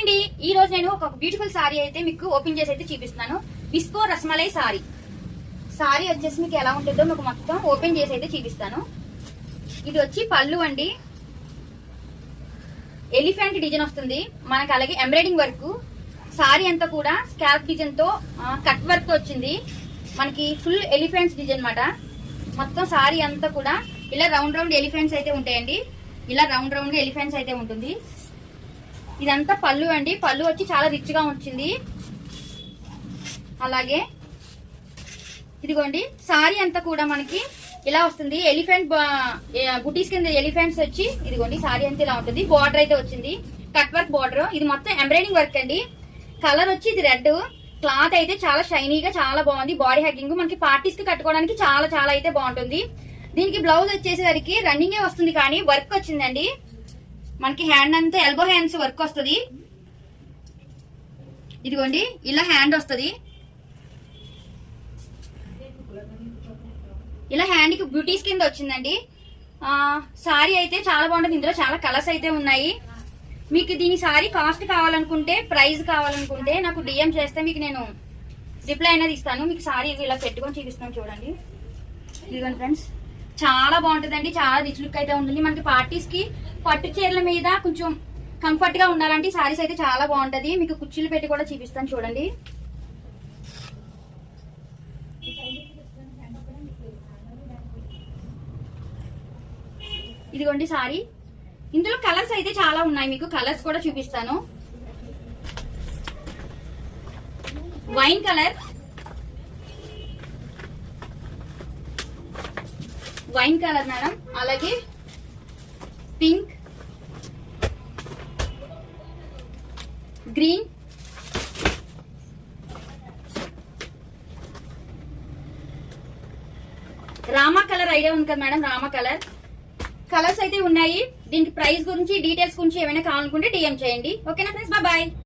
అండి, ఈ రోజు నేను ఒక బ్యూటిఫుల్ సారీ అయితే మీకు ఓపెన్ చేసి అయితే చూపిస్తున్నాను. Visco rasmalai sorry. సారీ వచ్చేసి మీకు ఎలా ఉంటుందో మీకు మొత్తం ఓపెన్ చేసి అయితే చూపిస్తాను. ఇది వచ్చి పళ్ళు అండి, ఎలిఫెంట్ డిజైన్ వస్తుంది మనకి. అలాగే ఎంబ్రాయిడింగ్ వర్క్, సారీ అంతా కూడా స్కాల్ప్ డిజైన్ తో కట్ వర్క్ వచ్చింది మనకి. ఫుల్ ఎలిఫెంట్స్ డిజైన్ అన్నమాట. మొత్తం సారీ అంతా కూడా ఇలా రౌండ్ రౌండ్ ఎలిఫెంట్స్ అయితే ఉంటాయండి. ఇలా రౌండ్ రౌండ్ గా ఎలిఫెంట్స్ అయితే ఉంటుంది. ఇదంతా పళ్ళు అండి, పళ్ళు వచ్చి చాలా రిచ్ గా వచ్చింది. అలాగే ఇదిగోండి సారీ అంతా కూడా మనకి ఇలా వస్తుంది. ఎలిఫెంట్ బుటీస్ కింద ఎలిఫెంట్స్ వచ్చి ఇదిగోండి సారీ అంతా ఇలా ఉంటుంది. బార్డర్ అయితే వచ్చింది, కట్ వర్క్ బార్డర్. ఇది మొత్తం ఎంబ్రాయిడింగ్ వర్క్ అండి. కలర్ వచ్చి ఇది రెడ్. క్లాత్ అయితే చాలా షైనీగా చాలా బాగుంది. బాడీ హ్యాగింగ్ మనకి పార్టీస్ కి కట్టుకోవడానికి చాలా చాలా అయితే బాగుంటుంది. దీనికి బ్లౌజ్ వచ్చేసరికి రన్నింగే వస్తుంది కానీ వర్క్ వచ్చిందండి మనకి. హ్యాండ్ అంతా ఎల్బో హ్యాండ్స్ వర్క్ వస్తుంది. ఇదిగోండి ఇలా హ్యాండ్ వస్తుంది. ఇలా హ్యాండ్ కి బ్యూటీస్ కింద వచ్చిందండి. సారీ అయితే చాలా బాగుంటుంది. ఇందులో చాలా కలర్స్ అయితే ఉన్నాయి. మీకు దీని సారీ కాస్ట్ కావాలనుకుంటే, ప్రైస్ కావాలనుకుంటే నాకు డిఎం చేస్తే మీకు నేను రిప్లై అనేది ఇస్తాను. మీకు సారీ ఇలా పెట్టుకొని చూపిస్తాను చూడండి. ఇదిగోండి ఫ్రెండ్స్, చాలా బాగుంటుందండి. చాలా రిచ్ లుక్ అయితే ఉంటుంది మనకి. పార్టీస్ కి పట్టు చీరల మీద కొంచెం కంఫర్ట్ గా ఉండాలంటే సారీస్ అయితే చాలా బాగుంటది. మీకు కుర్చీలు పెట్టి కూడా చూపిస్తాను చూడండి. ఇదిగోండి సారీ. ఇందులో కలర్స్ అయితే చాలా ఉన్నాయి, మీకు కలర్స్ కూడా చూపిస్తాను. Wine colour, wine colour madam. అలాగే pink, green, Rama colour idea ఉంది కదా మేడం, రామా కలర్. కలర్స్ అయితే ఉన్నాయి. దీనికి ప్రైస్ గురించి డీటెయిల్స్ గురించి ఏమైనా కావాలనుకుంటే డిఎం చేయండి. ఓకేనా ఫ్రెండ్స్, బాయ్.